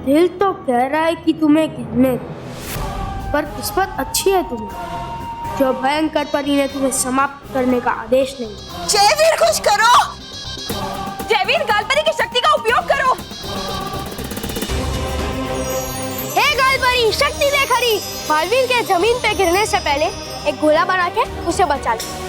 दिल तो कह रहा है कि तुम्हें गिरने दो, पर किस्मत अच्छी है तुम्हें जो भयंकर परी ने तुम्हें समाप्त करने का आदेश नहीं दिया। जयवीर कुछ करो। जयवीर गालपरी की शक्ति का उपयोग करो। हे गालपरी, शक्ति दे खरी। बालवीर के जमीन पे गिरने से पहले एक गोला बना के उसे बचा ले।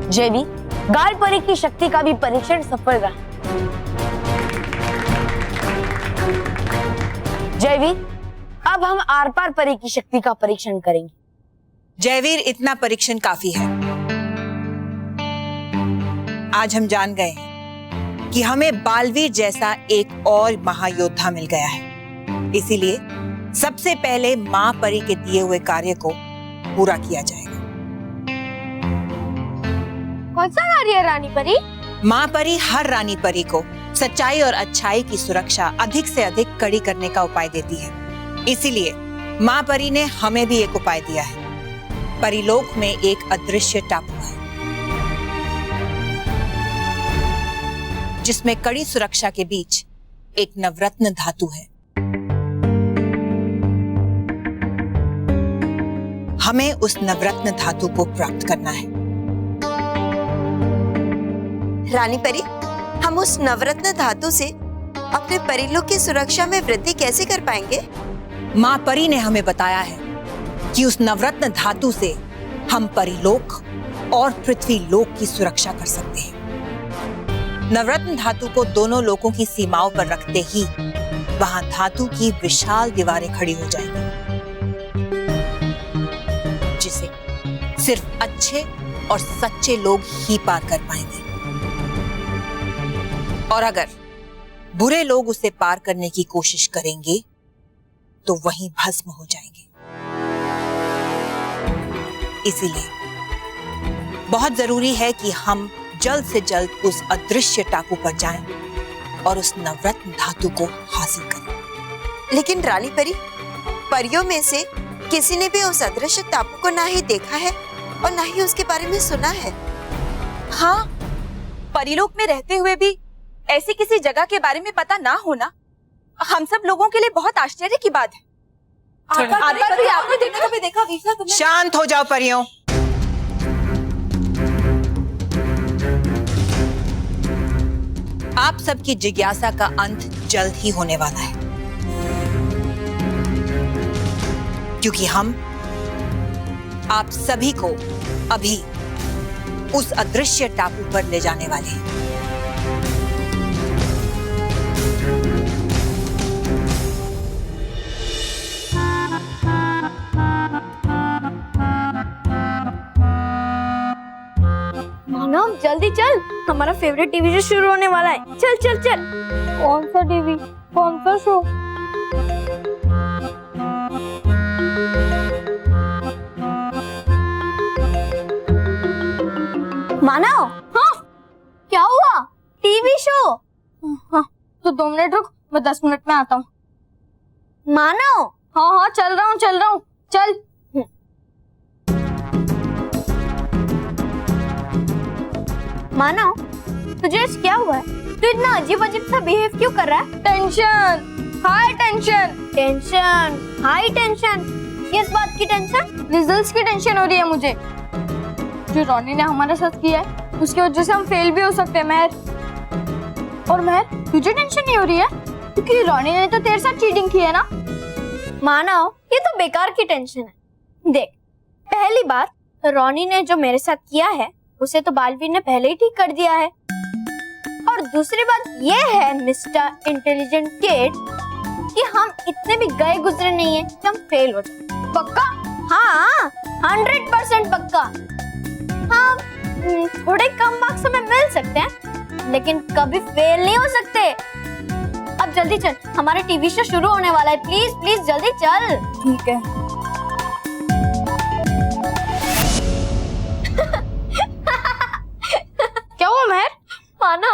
जयवीर, गालपरी की शक्ति का भी परीक्षण सफल रहा। जयवीर, अब हम आर पार परी की शक्ति का परीक्षण करेंगे। जयवीर, इतना परीक्षण काफी है। आज हम जान गए हैं कि हमें बालवीर जैसा एक और महायोद्धा मिल गया है। इसीलिए सबसे पहले मां परी के दिए हुए कार्य को पूरा किया जाएगा। कौन सा कार्य है रानी परी? मां परी हर रानी परी को सच्चाई और अच्छाई की सुरक्षा अधिक से अधिक कड़ी करने का उपाय देती है। इसीलिए मां परी ने हमें भी एक उपाय दिया है। परीलोक में एक अदृश्य टापू है जिसमें कड़ी सुरक्षा के बीच एक नवरत्न धातु है। हमें उस नवरत्न धातु को प्राप्त करना है। रानी परी, हम उस नवरत्न धातु से अपने परीलोक की सुरक्षा में वृद्धि कैसे कर पाएंगे? मां परी ने हमें बताया है कि उस नवरत्न धातु से हम परीलोक और पृथ्वी लोक की सुरक्षा कर सकते हैं। नवरत्न धातु को दोनों लोकों की सीमाओं पर रखते ही वहां धातु की विशाल दीवारें खड़ी हो जाएंगी, जिसे सिर्फ अच्छे और सच्चे लोग ही पार कर पाएंगे। और अगर बुरे लोग उसे पार करने की कोशिश करेंगे तो वहीं भस्म हो जाएंगे। इसीलिए बहुत जरूरी है कि हम जल्द से जल्द उस अदृश्य टापू पर जाएं और उस नवरत्न धातु को हासिल करें। लेकिन रानी परी, परियों में से किसी ने भी उस अदृश्य टापू को ना ही देखा है और ना ही उसके बारे में सुना है। हाँ, परीलोक में रहते हुए भी ऐसी किसी जगह के बारे में पता ना होना हम सब लोगों के लिए बहुत आश्चर्य की बात है। आपने कभी देखा वीसा तुमने? शांत हो जाओ परियों। आप सबकी जिज्ञासा का अंत जल्द ही होने वाला है, क्योंकि हम आप सभी को अभी उस अदृश्य टापू पर ले जाने वाले हैं। मानव, जल्दी चल, हमारा फेवरेट टीवी शो शुरू होने वाला है। चल चल चल। कौन सा टीवी, कौन सा शो? मानव, हाँ क्या हुआ? TV show? हाँ तो 2 मिनट रुक, मैं 10 मिनट में आता हूँ। मानव, हाँ हाँ चल रहा हूँ, चल। मानव, तुझे आज क्या हुआ है? तू इतना अजीब अजीब सा बिहेव क्यों कर रहा है? Tension, high tension. Tension, high tension? किस बात की टेंशन? रिजल्ट्स की टेंशन हो रही है मुझे। जो रोनी ने हमारे साथ किया है उसकी वजह से हम फेल भी हो सकते हैं। महर, और महर, तुझे टेंशन नहीं हो रही है? क्योंकि रोनी ने तो तेरे साथ चीटिंग की है ना। मानव, ये तो बेकार की टेंशन है। देख, पहली बात, रोनी ने जो मेरे साथ किया है उसे तो बालवीर ने पहले ही ठीक कर दिया है। और दूसरी बात ये है मिस्टर इंटेलिजेंट किड कि हम इतने भी गए गुजरे नहीं है कि हम फेल हो जाए। पक्का? हाँ 100% पक्का। हाँ, थोड़े कम मार्क्स हमें मिल सकते हैं लेकिन कभी फेल नहीं हो सकते। अब जल्दी चल, हमारा टीवी शो शुरू होने वाला है। प्लीज प्लीज जल्दी चल। ठीक है। क्या हुआ महर? मानो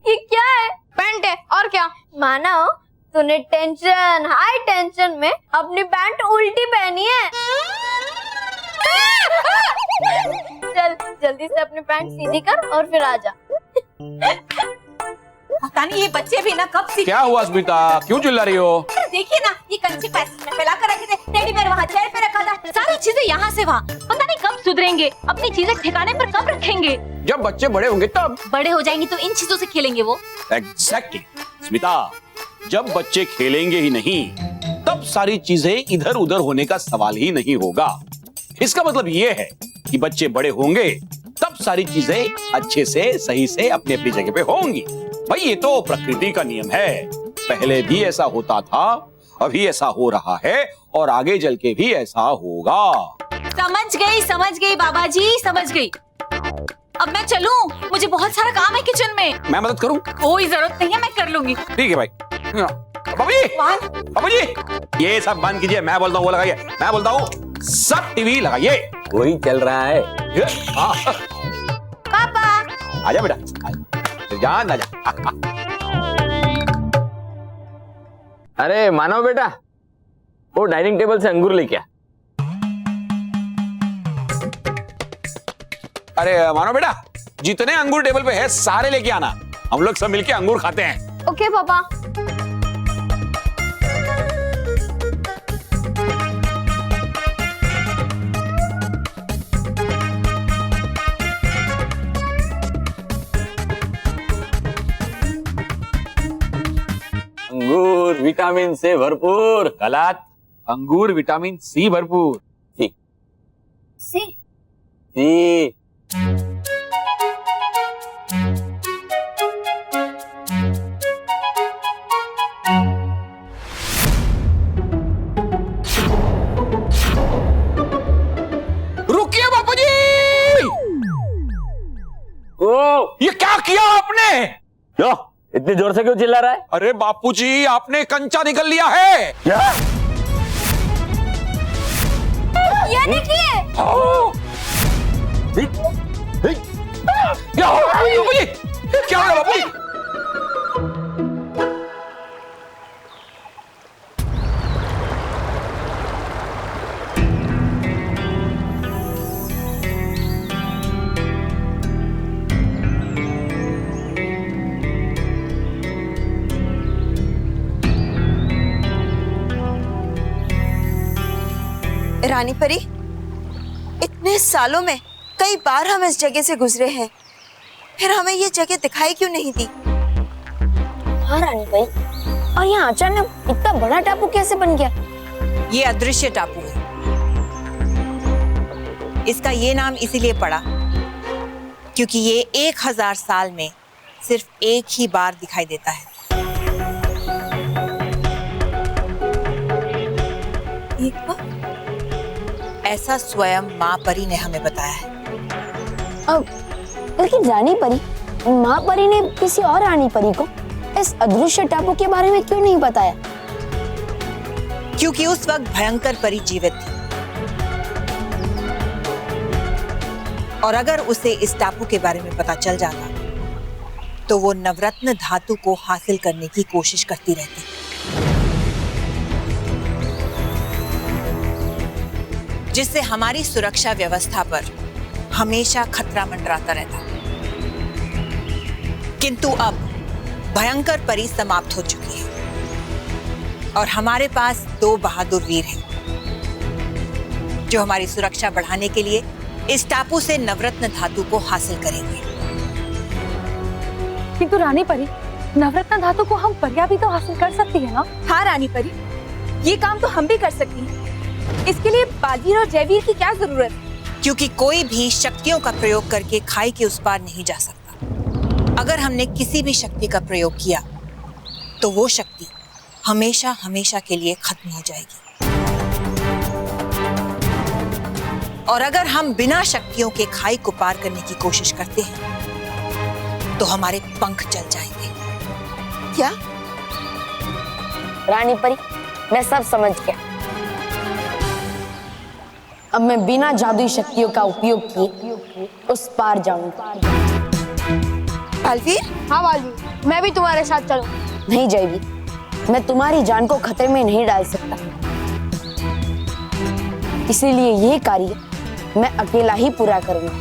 ये क्या है? पैंट है और क्या? मानो तूने टेंशन, हाई टेंशन में अपनी पैंट उल्टी पहनी है। चल जल्दी से अपनी पैंट सीधी कर और फिर आजा। पता नहीं ये बच्चे भी ना कब से। क्या हुआ स्मिता, क्यों चिल्ला रही हो? देखिए ना, ये कंचे पैसेज में फैला कर रखे थे, टेडी बेयर वहाँ चेयर पे रखा था, सारी चीजें यहाँ से वहाँ। पता नहीं कब सुधरेंगे, अपनी चीजें ठिकाने पर कब रखेंगे। जब बच्चे बड़े होंगे तब। बड़े हो जाएंगे तो इन चीजों से खेलेंगे वो। एग्जैक्टली स्मिता, जब बच्चे खेलेंगे ही नहीं तब सारी चीजें इधर उधर होने का सवाल ही नहीं होगा। इसका मतलब ये है कि बच्चे बड़े होंगे तब सारी चीजें अच्छे से सही से अपनी अपनी जगह पे होंगी। भाई ये तो प्रकृति का नियम है, पहले भी ऐसा होता था, अभी ऐसा हो रहा है और आगे चल के भी ऐसा होगा। समझ गई बाबा जी, समझ गई। अब मैं चलूं, मुझे बहुत सारा काम है किचन में। मैं मदद करूं? कोई जरूरत नहीं है, मैं कर लूंगी। ठीक है भाई। बाबू जी ये सब बंद कीजिए, मैं बोलता हूँ वो लगाइए, मैं बोलता हूँ सब टीवी लगाइए, वही चल रहा है। पापा आजा बेटा, जान आजा। अरे मानव बेटा, वो डाइनिंग टेबल से अंगूर लेके आ। अरे मानो बेटा, जितने अंगूर टेबल पे है सारे लेके आना, हम लोग सब मिलके अंगूर खाते हैं। ओके पापा। अंगूर विटामिन से भरपूर। गलत, अंगूर विटामिन सी भरपूर। सी सी। रुकिए बापू जी, ओ ये क्या किया आपने? क्यों इतनी जोर से क्यों चिल्ला रहा है? अरे बापू जी, आपने कंचा निकल लिया है। क्या? ये देखिए। क्या हो बापू जी? क्या हो बापू जी? रानी परी, इतने सालों में कई बार हम इस जगह से गुजरे हैं, फिर हमें ये जगह दिखाई क्यों नहीं दी? हाँ रानी भाई, और यहाँ अचानक इतना बड़ा टापू कैसे बन गया? ये अदृश्य टापू है। इसका ये नाम इसीलिए पड़ा क्योंकि ये 1000 साल में सिर्फ एक ही बार दिखाई देता है। एक बार? ऐसा स्वयं माँ परी ने हमें बताया है। अब लेकिन रानी परी, माँ परी ने किसी और रानी परी को इस अदृश्य टापू के बारे में क्यों नहीं बताया? क्योंकि उस वक्त भयंकर परी जीवित थी और अगर उसे इस टापू के बारे में पता चल जाता तो वो नवरत्न धातु को हासिल करने की कोशिश करती रहती, जिससे हमारी सुरक्षा व्यवस्था पर हमेशा खतरा मंडराता रहता। किंतु अब भयंकर परी समाप्त हो चुकी है और हमारे पास 2 बहादुर वीर हैं जो हमारी सुरक्षा बढ़ाने के लिए इस टापू से नवरत्न धातु को हासिल करेंगे। किंतु रानी परी, नवरत्न धातु को हम परिया भी तो हासिल कर सकती है ना? हाँ रानी परी, ये काम तो हम भी कर सकती हैं। इसके लिए बालवीर और जयवीर की क्या जरूरत? क्योंकि कोई भी शक्तियों का प्रयोग करके खाई के उस पार नहीं जा सकता। अगर हमने किसी भी शक्ति का प्रयोग किया तो वो शक्ति हमेशा हमेशा के लिए खत्म हो जाएगी। और अगर हम बिना शक्तियों के खाई को पार करने की कोशिश करते हैं तो हमारे पंख चल जाएंगे। क्या? रानी परी, मैं सब समझ गया। अब मैं बिना जादुई शक्तियों का उपयोग किए उस पार जाऊंगा। बालवीर, हाँ बालवीर, मैं भी तुम्हारे साथ चलूं। नहीं जयवी, मैं तुम्हारी जान को खतरे में नहीं डाल सकता, इसीलिए यह कार्य मैं अकेला ही पूरा करूंगा।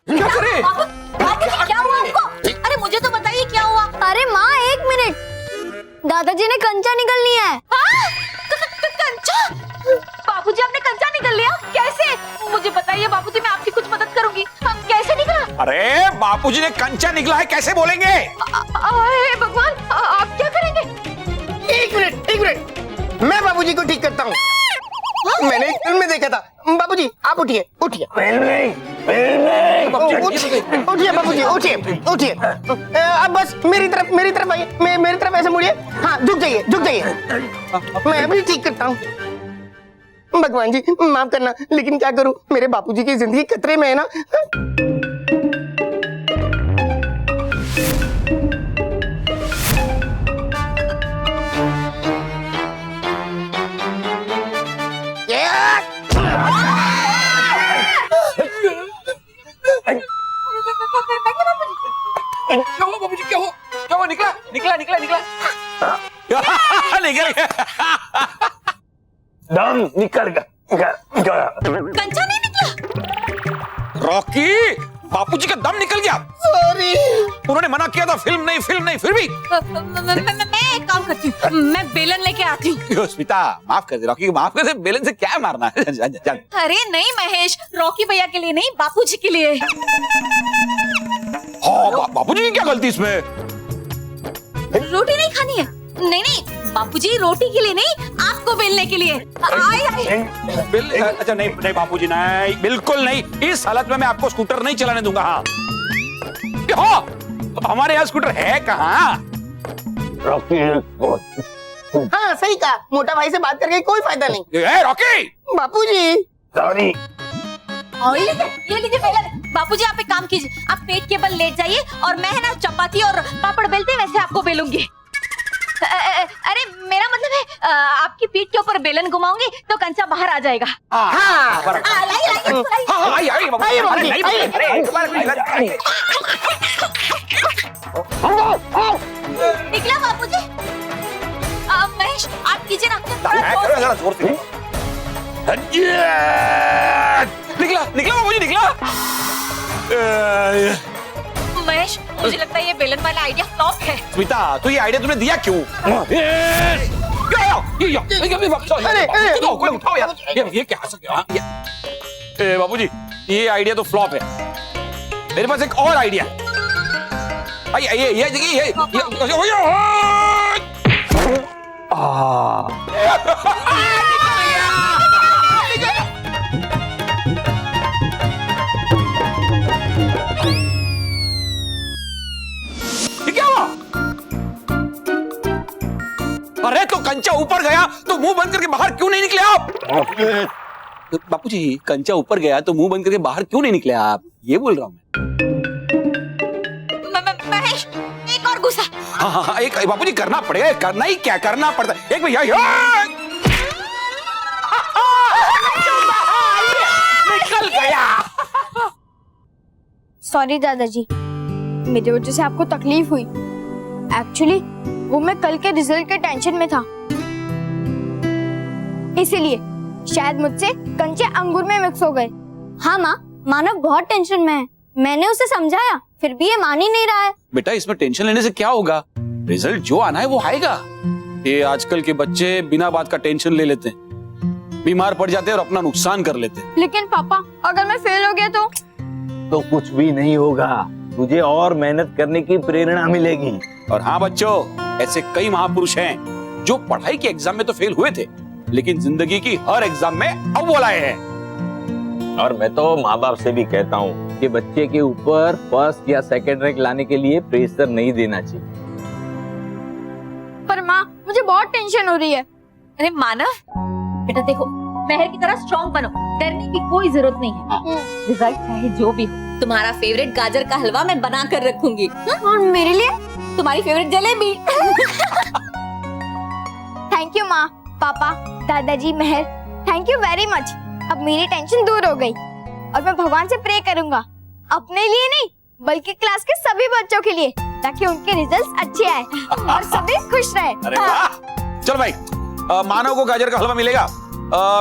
क्या करे? क्या हुआ आपको? अरे मुझे तो बताइए क्या हुआ? अरे माँ, एक मिनट, दादाजी ने कंचा निकल लिया है। कंचा? बाबूजी, आपने कंचा निकल लिया? कैसे? मुझे बताइए बाबूजी, मैं आपकी कुछ मदद करूंगी। कैसे निकला? अरे बापूजी ने कंचा निकला है, कैसे बोलेंगे? अरे भगवान, आप क्या करेंगे? एक मिनट, मैं बाबूजी को ठीक करता हूँ। मैंने एक फिल्म में देखा था। बाबूजी आप उठिए, उठिए उठिए बाबूजी, उठिए। अब बस मेरी तरफ आइए, मेरी तरफ ऐसे मुड़िए। हाँ, झुक जाइए। मैं अभी ठीक करता हूँ। भगवान जी माफ करना, लेकिन क्या करूँ, मेरे बापूजी की जिंदगी खतरे में है ना। क्या हुआ बाबूजी? क्या हुआ? निकला निकल गया। दम निकल गया। कंचा नहीं निकला? रॉकी, बापूजी का दम निकल गया। सॉरी, उन्होंने मना किया था, फिल्म नहीं, फिर भी। मैं एक काम करती हूँ, मैं बेलन लेके आती हूँ। स्मिता, माफ कर दे रॉकी को, माफ कर दे। बेलन से क्या मारना है? जा। अरे नहीं महेश, रॉकी भैया के लिए नहीं, बापूजी के लिए। हाँ, बापूजी की क्या गलती इसमें? रोटी नहीं खानी है? नहीं, बापूजी रोटी के लिए नहीं, आपको बेलने के लिए। अच्छा नहीं बापूजी, नहीं, बिल्कुल नहीं। इस हालत में मैं आपको स्कूटर नहीं चलाने दूंगा। हाँ, हमारे यहाँ स्कूटर है कहाँ? हाँ सही कहा, मोटा भाई से बात करके कोई फायदा नहीं। रॉकी, बापूजी सॉरी। ये लीजिए बेलन। बापूजी आप एक काम कीजिए, आप पेट के बल लेट जाइए और मैं है ना चपाती और पापड़ बेलते वैसे आपको बेलूंगी। अरे मेरा मतलब है आपकी पीठ के ऊपर बेलन घुमाऊंगी तो कंचा बाहर आ जाएगा। निकला बापूजी? महेश आप कीजिए ना। जोर से निकला बाबूजी, निकला। महेश मुझे लगता है ये बेलन वाला आइडिया फ्लॉप है। स्मिता, तो ये आइडिया तुमने दिया क्यों? कोई उठाओ यार, ये क्या बाबूजी, ये आइडिया तो फ्लॉप है। मेरे पास एक और आइडिया। अरे तो कंचा ऊपर गया तो मुंह बंद करके बाहर क्यों नहीं निकले आप? बापूजी, कंचा ऊपर गया तो मुंह बंद करके बाहर क्यों नहीं निकले आप? ये बोल रहा हूँ मैं। महेश एक और गुस्सा। हाँ, एक बापूजी करना पड़ेगा। करना ही क्या, करना पड़ता है। एक भैया निकल गया। सॉरी दादाजी, मेरी वजह से आपको तकलीफ हुई। एक्चुअली वो मैं कल के रिजल्ट के टेंशन में था, इसीलिए शायद मुझसे कंचे अंगूर में मिक्स हो गए। हाँ माँ, मानव बहुत टेंशन में है। मैंने उसे समझाया, फिर भी ये मान ही नहीं रहा है। बेटा, इसमें टेंशन लेने से क्या होगा? रिजल्ट जो आना है वो आएगा। ये आजकल के बच्चे बिना बात का टेंशन ले लेते हैं, बीमार पड़ जाते हैं और अपना नुकसान कर लेते हैं। लेकिन पापा, अगर मैं फेल हो गया तो कुछ भी नहीं होगा, तुझे और मेहनत करने की प्रेरणा मिलेगी। और हाँ बच्चों, ऐसे कई महापुरुष हैं जो पढ़ाई के एग्जाम में तो फेल हुए थे, लेकिन जिंदगी की हर एग्जाम में अव्वल आए हैं। और मैं तो माँ बाप से भी कहता हूँ कि बच्चे के ऊपर फर्स्ट या सेकंड रैंक लाने के लिए प्रेशर नहीं देना चाहिए। पर माँ, मुझे बहुत टेंशन हो रही है। अरे मानव बेटा, देखो मेहर की तरह स्ट्रॉन्ग बनो, डरने की कोई जरूरत नहीं है। रिजल्ट चाहे जो भी हो, तुम्हारा फेवरेट गाजर का हलवा मैं बना कर रखूंगी। और मेरे लिए? तुम्हारी फेवरेट जलेबी। थैंक यू माँ, पापा, दादाजी, मेहर, थैंक यू वेरी मच। अब मेरी टेंशन दूर हो गई और मैं भगवान से प्रे करूंगा, अपने लिए नहीं बल्कि क्लास के सभी बच्चों के लिए, ताकि उनके रिजल्ट्स अच्छे आए और सभी खुश रहे। अरे वाह! चल भाई, मानव को गाजर का हलवा मिलेगा,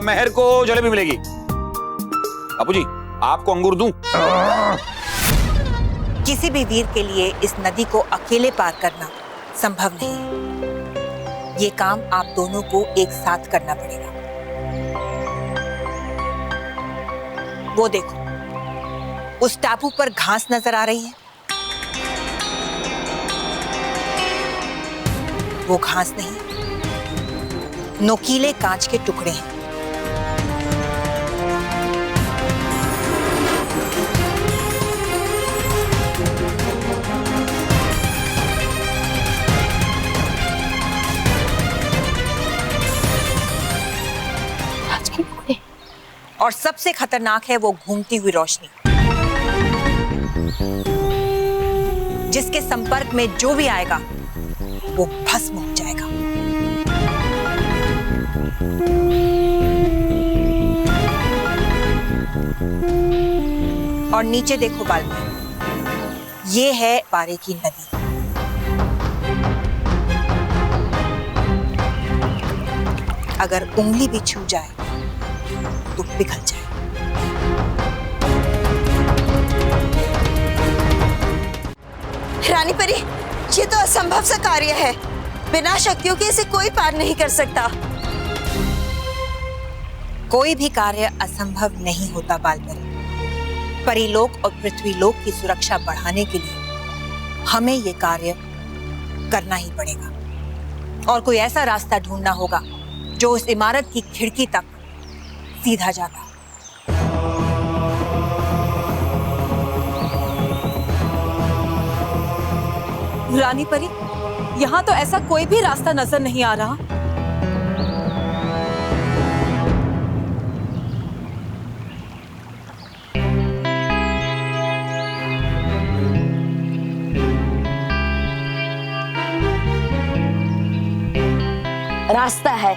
मेहर को जलेबी मिलेगी। बापूजी, आपको अंगूर दूं? किसी भी वीर के लिए इस नदी को अकेले पार करना संभव नहीं है। ये काम आप दोनों को एक साथ करना पड़ेगा। वो देखो, उस टापू पर घास नजर आ रही है। वो घास नहीं, नोकीले कांच के टुकड़े हैं। और सबसे खतरनाक है वो घूमती हुई रोशनी, जिसके संपर्क में जो भी आएगा वो भस्म हो जाएगा। और नीचे देखो बालक, ये है पारे की नदी। अगर उंगली भी छू जाए तो पिघल जाए। रानी परी, ये तो असंभव सा कार्य है। बिना शक्तियों के इसे कोई पार नहीं कर सकता। कोई भी कार्य असंभव नहीं होता बालपरी। परीलोक और पृथ्वीलोक की सुरक्षा बढ़ाने के लिए हमें ये कार्य करना ही पड़ेगा। और कोई ऐसा रास्ता ढूंढना होगा जो उस इमारत की खिड़की तक सीधा जाता। रानी परी, यहाँ तो ऐसा कोई भी रास्ता नजर नहीं आ रहा। रास्ता है।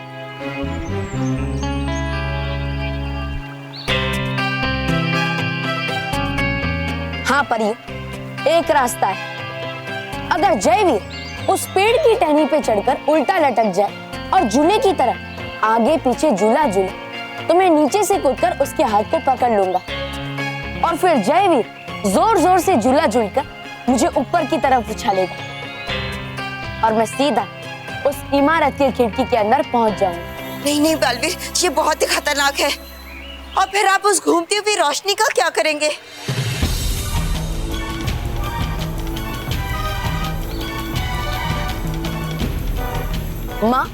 हाँ परी, एक रास्ता है। अगर जयवीर उस पेड़ की टहनी पे चढ़कर उल्टा लटक जाए और झूले की तरह आगे पीछे झूला झूले, तो मैं नीचे से कूदकर उसके हाथ को पकड़ लूंगा और फिर जयवीर जोर जोर से झूला झूलकर मुझे ऊपर की तरफ उछालेगा और मैं सीधा उस इमारत की खिड़की के अंदर पहुंच जाऊंगा। नहीं नहीं बालवीर, ये बहुत ही खतरनाक है। और फिर आप उस घूमती हुई रोशनी का क्या करेंगे? माँ,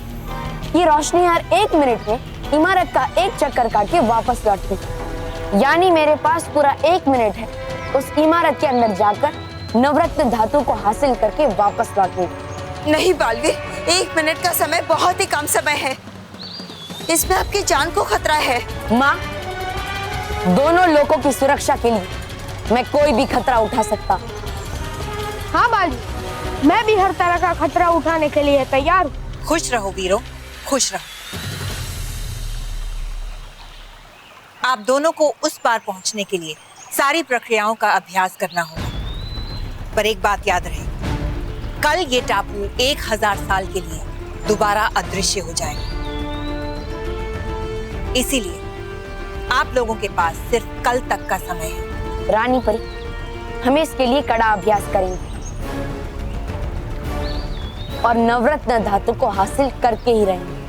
ये रोशनी हर 1 मिनट में इमारत का एक चक्कर काट के वापस लौटती है। यानी मेरे पास पूरा 1 मिनट है उस इमारत के अंदर जाकर नवरत्न धातु को हासिल करके वापस लौटने की। नहीं बालवीर, 1 मिनट का समय बहुत ही कम समय है। इसमें आपकी जान को खतरा है। माँ, दोनों लोगों की सुरक्षा के लिए मैं कोई भी खतरा उठा सकता। हाँ बाली, मैं भी हर तरह का खतरा उठाने के लिए तैयार हूँ। खुश रहो वीरों, खुश रहो। आप दोनों को उस पार पहुंचने के लिए सारी प्रक्रियाओं का अभ्यास करना होगा। पर एक बात याद रहे, कल ये टापू 1000 साल के लिए दोबारा अदृश्य हो जाएगा। इसीलिए आप लोगों के पास सिर्फ कल तक का समय है। रानी परी, हम इसके लिए कड़ा अभ्यास करेंगे और नवरत्न धातु को हासिल करके ही रहेंगे।